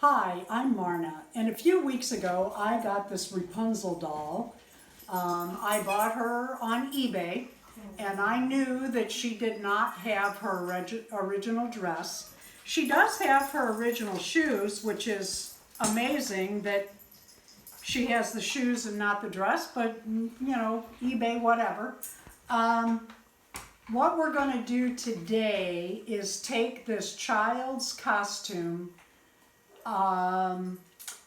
Hi, I'm Marna, and a few weeks ago I got this Rapunzel doll. I bought her on eBay, and I knew that she did not have her original dress. She does have her original shoes, which is amazing that she has the shoes and not the dress, but you know, eBay, whatever. What we're going to do today is take this child's costume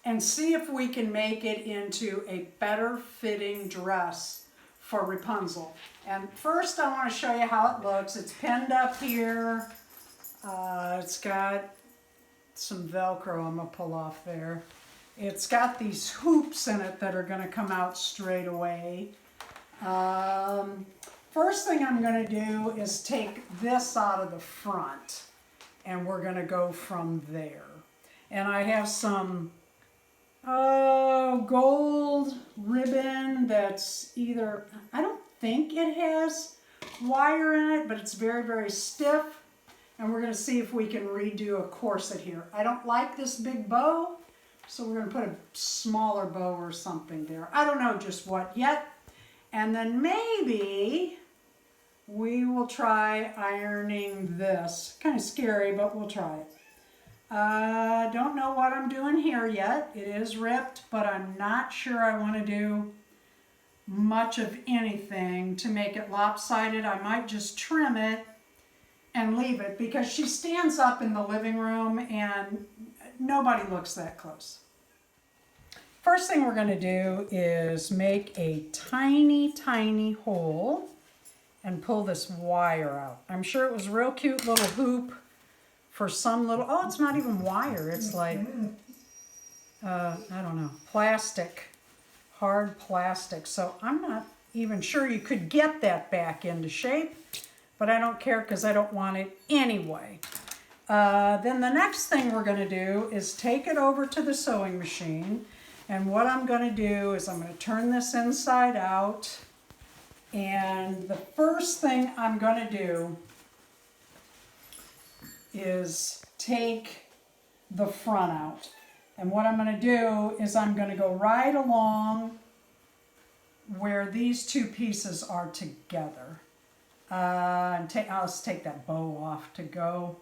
and see if we can make it into a better fitting dress for Rapunzel. And first I want to show you how it looks. It's pinned up here. It's got some velcro I'm going to pull off there. It's got these hoops in it that are going to come out straight away. First thing I'm going to do is take this out of the front, and we're going to go from there. And I have some gold ribbon that's either, I don't think it has wire in it, but it's very, very stiff. And we're going to see if we can redo a corset here. I don't like this big bow, so we're going to put a smaller bow or something there. I don't know just what yet. And then maybe we will try ironing this. Kind of scary, but we'll try it. Don't know what I'm doing here yet. It is ripped, but I'm not sure I want to do much of anything to make it lopsided. I might just trim it and leave it because she stands up in the living room and nobody looks that close. First thing we're going to do is make a tiny, tiny hole and pull this wire out. I'm sure it was a real cute little hoop for some little, oh, it's not even wire. It's like, I don't know, plastic, hard plastic. So I'm not even sure you could get that back into shape, but I don't care because I don't want it anyway. Then the next thing we're going to do is take it over to the sewing machine. And what I'm going to do is I'm going to turn this inside out. And the first thing I'm going to do is take the front out. And what I'm going to do is I'm going to go right along where these two pieces are together. Let's take that bow off to go.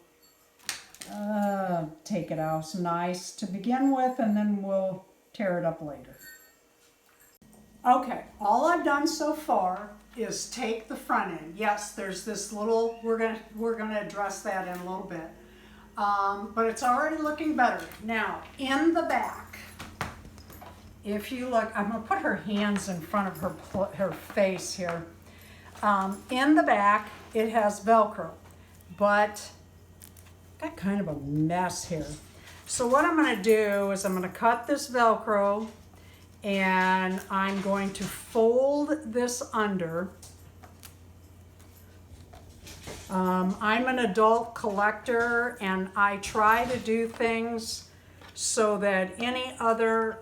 Take it out. It's nice to begin with, and then we'll tear it up later. Okay, all I've done so far is take the front end. Yes, there's this little, we're gonna address that in a little bit. But it's already looking better. Now, in the back, if you look, I'm gonna put her hands in front of her face here. In the back, it has Velcro, but got kind of a mess here. So what I'm gonna do is I'm gonna cut this Velcro, and I'm going to fold this under. I'm an adult collector, and I try to do things so that any other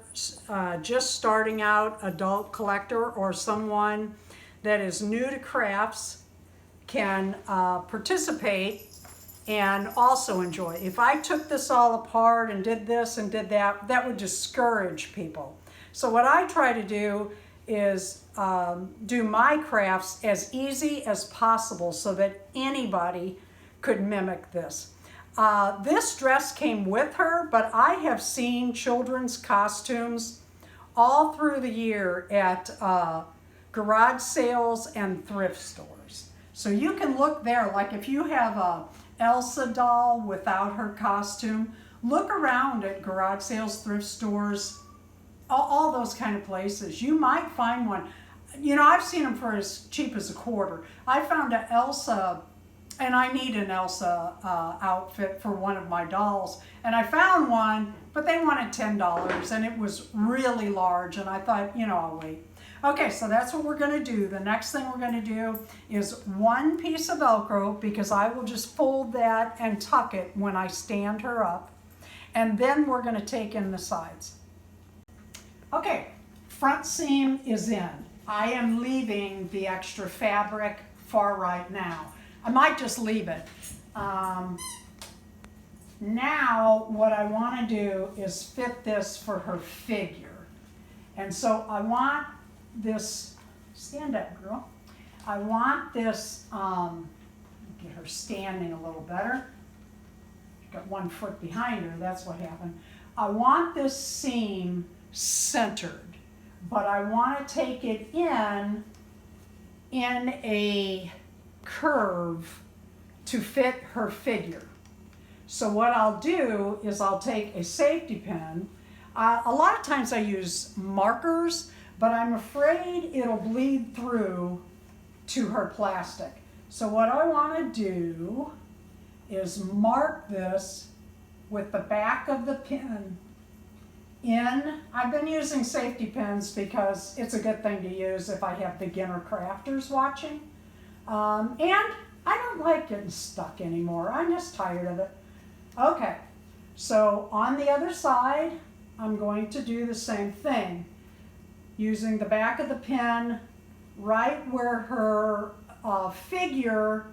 just starting out adult collector or someone that is new to crafts can participate and also enjoy. If I took this all apart and did this and did that, that would discourage people. So what I try to do is do my crafts as easy as possible so that anybody could mimic this. This dress came with her, but I have seen children's costumes all through the year at garage sales and thrift stores. So you can look there, like if you have a Elsa doll without her costume, look around at garage sales, thrift stores, all those kind of places. You might find one. You know, I've seen them for as cheap as $1/4. I found an Elsa, and I need an Elsa outfit for one of my dolls, and I found one, but they wanted $10, and it was really large, and I thought, you know, I'll wait. Okay, so that's what we're going to do. The next thing we're going to do is one piece of Velcro, because I will just fold that and tuck it when I stand her up, and then we're going to take in the sides. Okay, front seam is in. I am leaving the extra fabric for right now. I might just leave it. Now what I want to do is fit this for her figure. And so I want this, stand up girl, I want this, get her standing a little better. Got one foot behind her, that's what happened. I want this seam centered, but I want to take it in a curve to fit her figure. So what I'll do is I'll take a safety pin. A lot of times I use markers, but I'm afraid it'll bleed through to her plastic. So what I want to do is mark this with the back of the pin in. I've been using safety pins because it's a good thing to use if I have beginner crafters watching. And I don't like getting stuck anymore. I'm just tired of it. Okay, so on the other side, I'm going to do the same thing, using the back of the pin right where her figure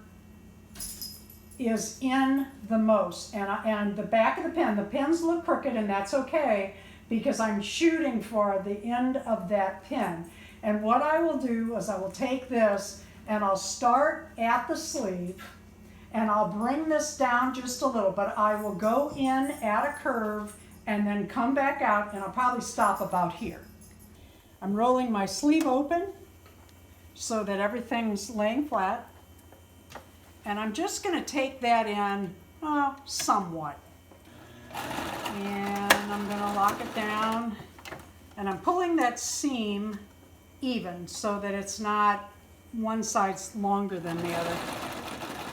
is in the most. And the back of the pins look crooked, and that's okay because I'm shooting for the end of that pin. And what I will do is I will take this and I'll start at the sleeve and I'll bring this down just a little, but I will go in at a curve and then come back out, and I'll probably stop about here. I'm rolling my sleeve open so that everything's laying flat. And I'm just going to take that in somewhat. And I'm going to lock it down. And I'm pulling that seam even so that it's not one side's longer than the other.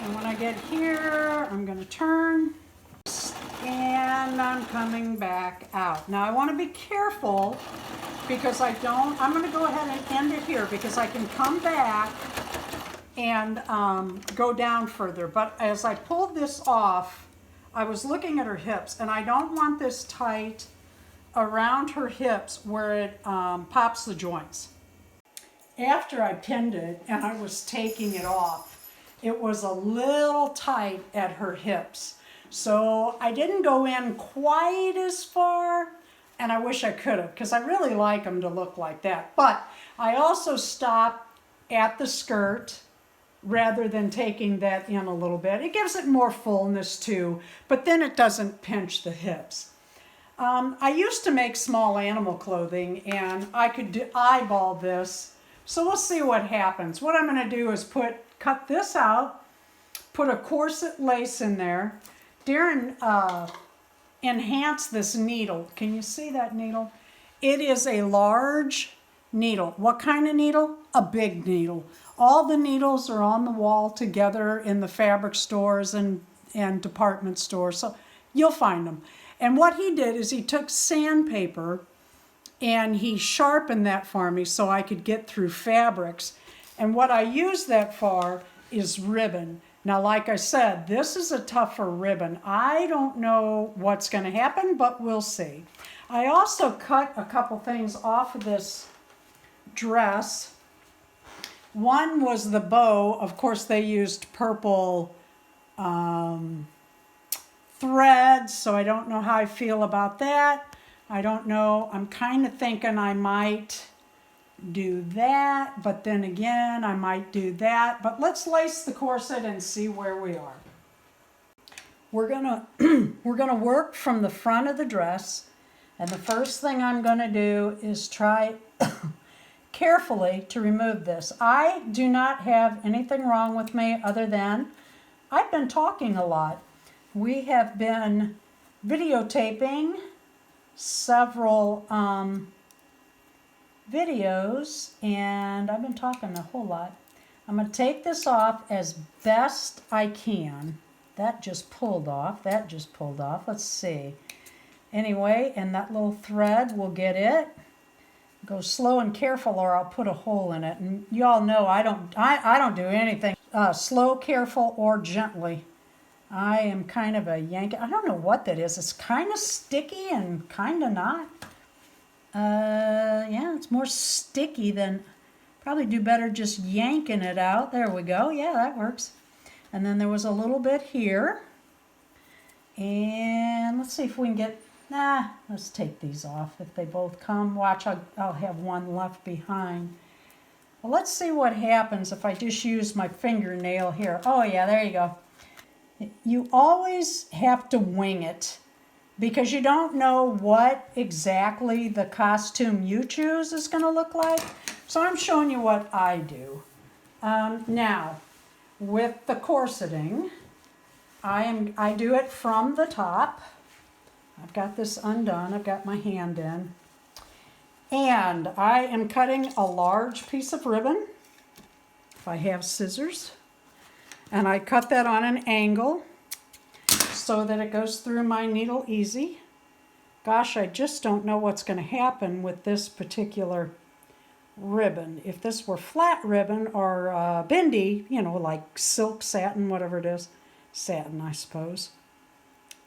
And when I get here, I'm going to turn. And I'm coming back out. Now I want to be careful because I'm going to go ahead and end it here because I can come back and go down further. But as I pulled this off, I was looking at her hips, and I don't want this tight around her hips where it pops the joints. After I pinned it and I was taking it off, it was a little tight at her hips. So I didn't go in quite as far, and I wish I could have because I really like them to look like that. But I also stopped at the skirt rather than taking that in a little bit. It gives it more fullness too, but then it doesn't pinch the hips. I used to make small animal clothing, and I could eyeball this. So we'll see what happens. What I'm going to do is cut this out, put a corset lace in there. Darren enhanced this needle. Can you see that needle? It is a large needle. What kind of needle? A big needle. All the needles are on the wall together in the fabric stores and department stores, so you'll find them. And what he did is he took sandpaper and he sharpened that for me so I could get through fabrics. And what I use that for is ribbon. Now, like I said, this is a tougher ribbon. I don't know what's going to happen, but we'll see. I also cut a couple things off of this dress. One was the bow. Of course, they used purple threads, so I don't know how I feel about that. I don't know. I'm kind of thinking I might do that, but then again, I might do that. But let's lace the corset and see where we are. We're gonna work from the front of the dress, and the first thing I'm gonna do is try carefully to remove this. I do not have anything wrong with me other than I've been talking a lot. We have been videotaping several videos, and I've been talking a whole lot. I'm going to take this off as best I can. That just pulled off. That just pulled off. Let's see. Anyway, and that little thread will get it. Go slow and careful, or I'll put a hole in it. And you all know I don't do anything slow, careful, or gently. I am kind of a yank. I don't know what that is. It's kind of sticky and kind of not. Yeah, it's more sticky than, probably do better just yanking it out. There we go. Yeah, that works. And then there was a little bit here. And let's see if we can get, let's take these off. If they both come, watch, I'll have one left behind. Well, let's see what happens if I just use my fingernail here. Oh yeah, there you go. You always have to wing it because you don't know what exactly the costume you choose is going to look like. So I'm showing you what I do. Now, with the corseting, I do it from the top. I've got this undone. I've got my hand in. And I am cutting a large piece of ribbon, if I have scissors. And I cut that on an angle so that it goes through my needle easy. Gosh, I just don't know what's going to happen with this particular ribbon. If this were flat ribbon or bendy, you know, like silk, satin, whatever it is. Satin, I suppose.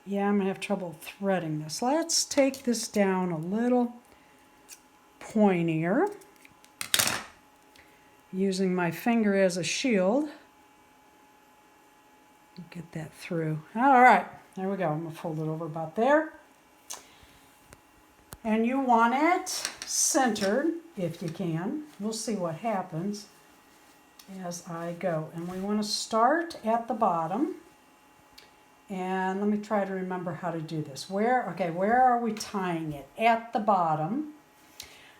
Yeah, I'm going to have trouble threading this. Let's take this down a little pointier. Using my finger as a shield. Get that through. All right, there we go. I'm going to fold it over about there. And you want it centered, if you can. We'll see what happens as I go. And we want to start at the bottom. And let me try to remember how to do this. Where are we tying it? At the bottom.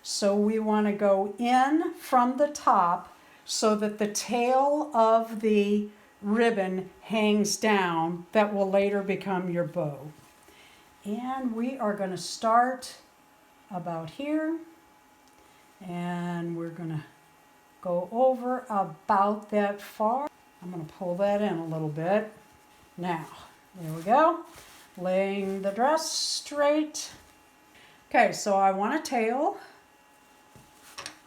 So we want to go in from the top so that the tail of the ribbon hangs down. That will later become your bow. And we are going to start about here. And we're going to go over about that far. I'm going to pull that in a little bit. Now, there we go. Laying the dress straight. Okay, so I want a tail.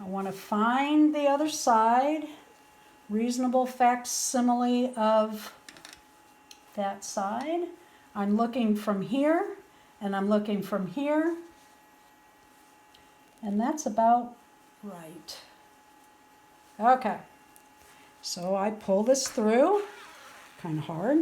I want to find the other side. Reasonable facsimile of that side. I'm looking from here, and I'm looking from here. And that's about right. Okay, so I pull this through, kind of hard.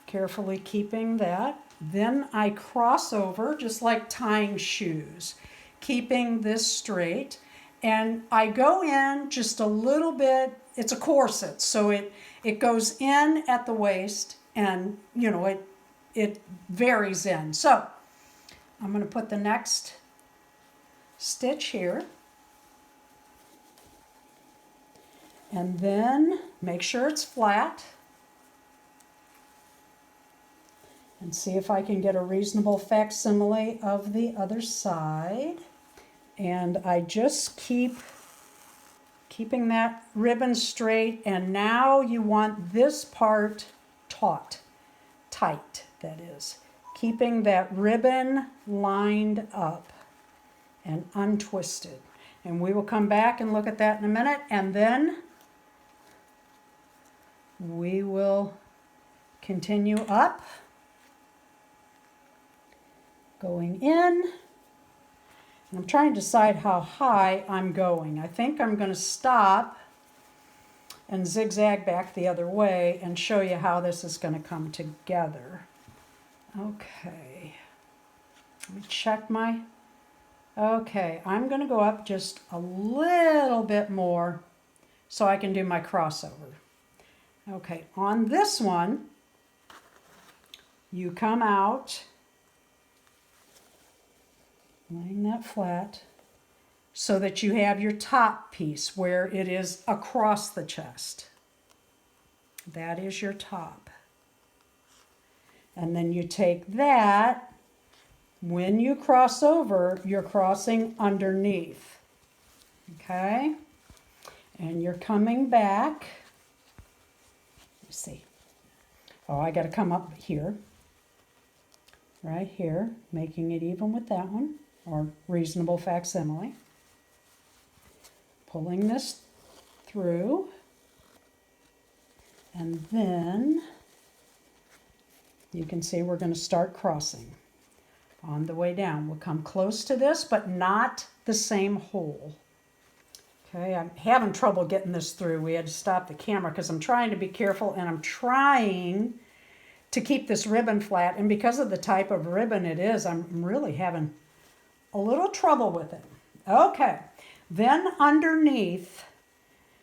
Carefully keeping that. Then I cross over, just like tying shoes, keeping this straight. And I go in just a little bit. It's a corset, so it goes in at the waist, and you know it varies in. So I'm going to put the next stitch here. And then make sure it's flat. And see if I can get a reasonable facsimile of the other side. And I just keeping that ribbon straight. And now you want this part taut, tight, that is. Keeping that ribbon lined up and untwisted. And we will come back and look at that in a minute. And then we will continue up. Going in, and I'm trying to decide how high I'm going. I think I'm going to stop and zigzag back the other way and show you how this is going to come together. Okay, let me check my, okay, I'm going to go up just a little bit more so I can do my crossover. Okay, on this one, you come out, laying that flat so that you have your top piece where it is across the chest. That is your top. And then you take that, when you cross over, you're crossing underneath. Okay? And you're coming back. Let's see. Oh, I got to come up here. Right here, making it even with that one. Or reasonable facsimile. Pulling this through. And then you can see we're going to start crossing on the way down. We'll come close to this, but not the same hole. Okay, I'm having trouble getting this through. We had to stop the camera because I'm trying to be careful and I'm trying to keep this ribbon flat. And because of the type of ribbon it is, I'm really having a little trouble with it. Okay, then underneath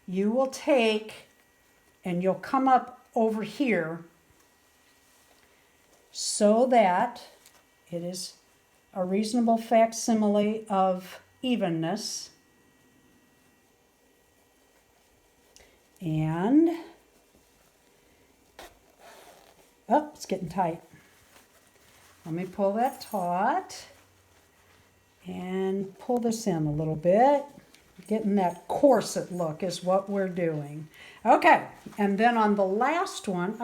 you will take and you'll come up over here so that it is a reasonable facsimile of evenness. And, oh, it's getting tight. Let me pull that taut and pull this in a little bit. Getting that corset look is what we're doing. Okay, and then on the last one,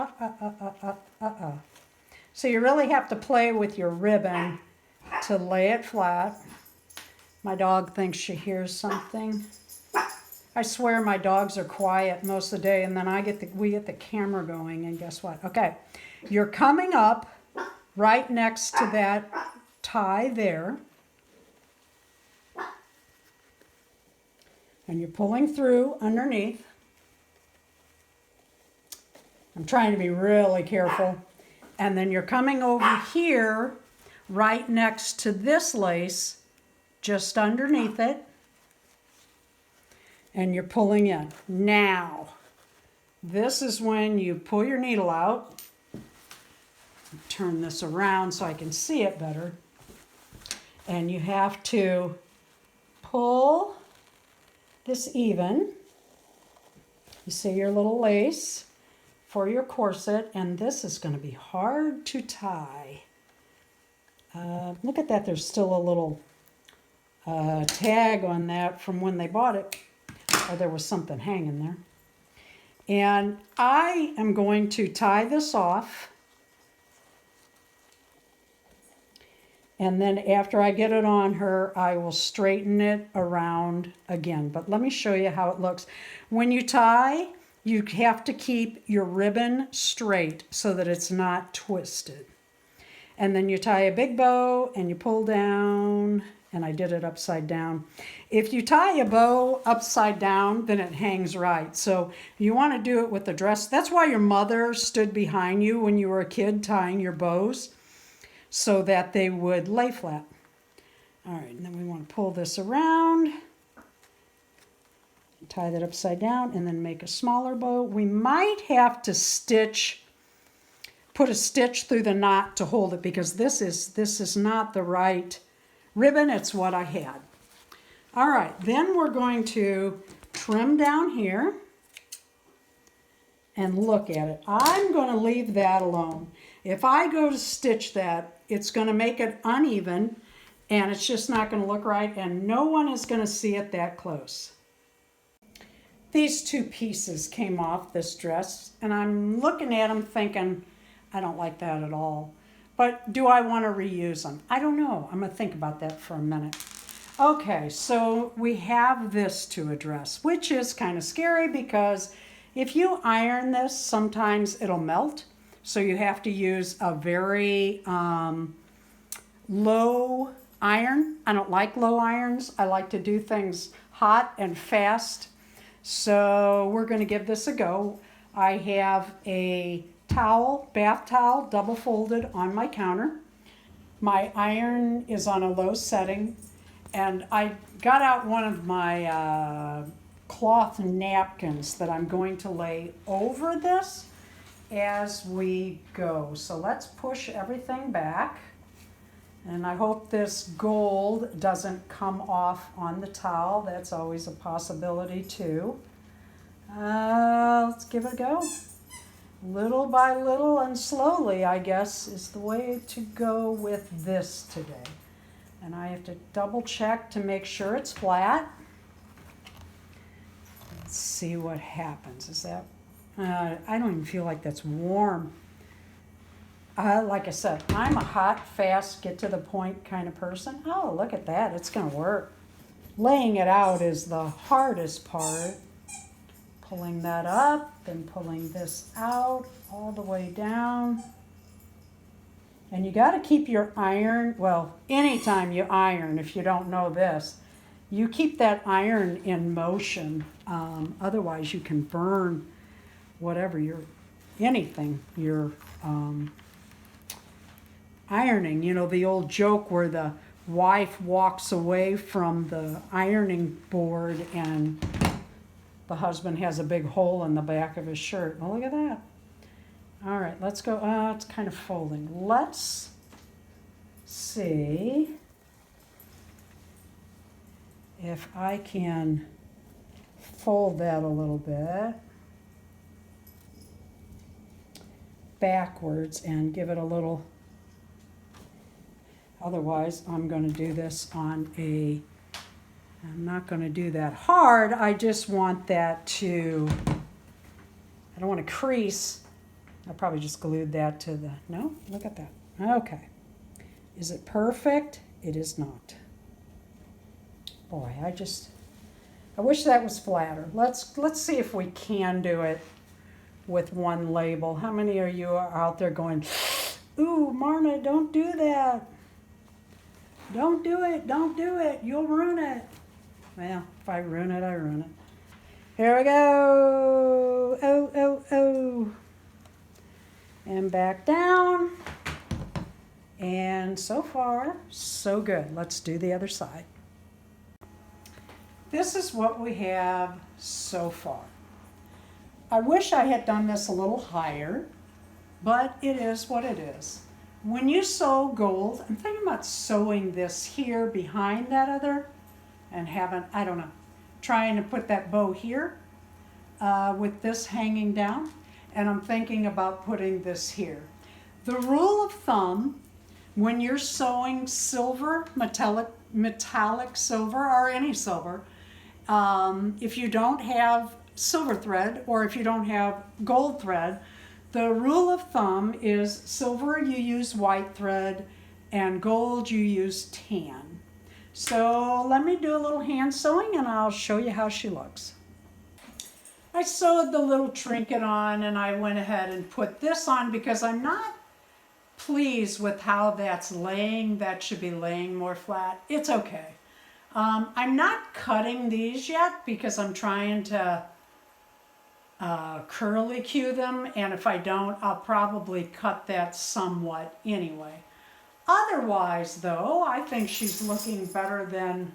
so you really have to play with your ribbon to lay it flat. My dog thinks she hears something. I swear my dogs are quiet most of the day, and then we get the camera going, and guess what? Okay, you're coming up right next to that tie there. And you're pulling through underneath. I'm trying to be really careful. And then you're coming over here right next to this lace, just underneath it. And you're pulling in. Now, this is when you pull your needle out. Turn this around so I can see it better. And you have to pull this even. You see your little lace for your corset, and this is going to be hard to tie. Look at that, there's still a little tag on that from when they bought it. Or there was something hanging there. And I am going to tie this off. And then after I get it on her, I will straighten it around again. But let me show you how it looks. When you tie, you have to keep your ribbon straight so that it's not twisted. And then you tie a big bow and you pull down, and I did it upside down. If you tie a bow upside down, then it hangs right. So you want to do it with the dress. That's why your mother stood behind you when you were a kid tying your bows, so that they would lay flat. All right, and then we want to pull this around, tie that upside down, and then make a smaller bow. We might have to put a stitch through the knot to hold it, because this is not the right ribbon, it's what I had. All right, then we're going to trim down here and look at it. I'm going to leave that alone. If I go to stitch that, it's going to make it uneven, and it's just not going to look right, and no one is going to see it that close. These two pieces came off this dress, and I'm looking at them thinking, I don't like that at all. But do I want to reuse them? I don't know. I'm going to think about that for a minute. Okay, so we have this to address, which is kind of scary because if you iron this, sometimes it'll melt. So you have to use a very low iron. I don't like low irons. I like to do things hot and fast. So we're going to give this a go. I have a towel, bath towel, double folded on my counter. My iron is on a low setting, and I got out one of my cloth napkins that I'm going to lay over this as we go. So let's push everything back, and I hope this gold doesn't come off on the towel. That's always a possibility too. Let's give it a go. Little by little and slowly, I guess, is the way to go with this today. And I have to double check to make sure it's flat. Let's see what happens. Is that, I don't even feel like that's warm. Like I said, I'm a hot, fast, get to the point kind of person. Oh, look at that, it's gonna work. Laying it out is the hardest part. Pulling that up and pulling this out all the way down. And you got to keep your iron, well, anytime you iron, if you don't know this, you keep that iron in motion. Otherwise you can burn whatever anything you're ironing. You know, the old joke where the wife walks away from the ironing board and the husband has a big hole in the back of his shirt. Oh, look at that. All right, let's go. It's kind of folding. Let's see if I can fold that a little bit backwards and give it a little. Otherwise, I'm going to do this on a, I'm not going to do that hard. I just want that to, I don't want to crease. I probably just glued that to the, no, look at that. Okay. Is it perfect? It is not. Boy, I wish that was flatter. Let's see if we can do it with one label. How many of you are out there going, ooh, Marna, don't do that. Don't do it, don't do it, you'll ruin it. Well, if I ruin it, I ruin it. Here we go. Oh, oh, oh. And back down. And so far, so good. Let's do the other side. This is what we have so far. I wish I had done this a little higher, but it is what it is. When you sew gold, I'm thinking about sewing this here behind that other and having, I don't know, trying to put that bow here with this hanging down. And I'm thinking about putting this here. The rule of thumb, when you're sewing silver, metallic silver or any silver, if you don't have silver thread or if you don't have gold thread, the rule of thumb is silver you use white thread and gold you use tan. So let me do a little hand sewing and I'll show you how she looks. I sewed the little trinket on and I went ahead and put this on because I'm not pleased with how that's laying. That should be laying more flat. It's okay. I'm not cutting these yet because I'm trying to curly cue them, and if I don't, I'll probably cut that somewhat anyway. Otherwise though, I think she's looking better than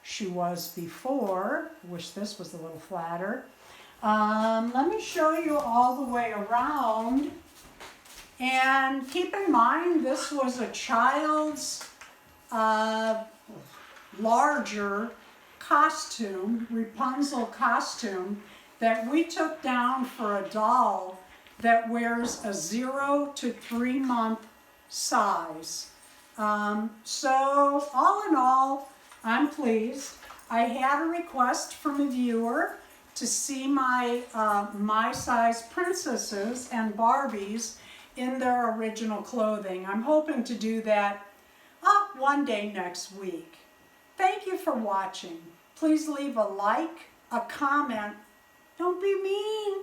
she was before. Wish this was a little flatter. Let me show you all the way around, and keep in mind this was a child's larger costume, Rapunzel costume, that we took down for a doll that wears a 0 to 3 month size. So all in all, I'm pleased. I had a request from a viewer to see my My Size princesses and Barbies in their original clothing. I'm hoping to do that one day next week. Thank you for watching. Please leave a like, a comment, don't be mean,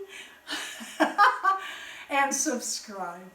and subscribe.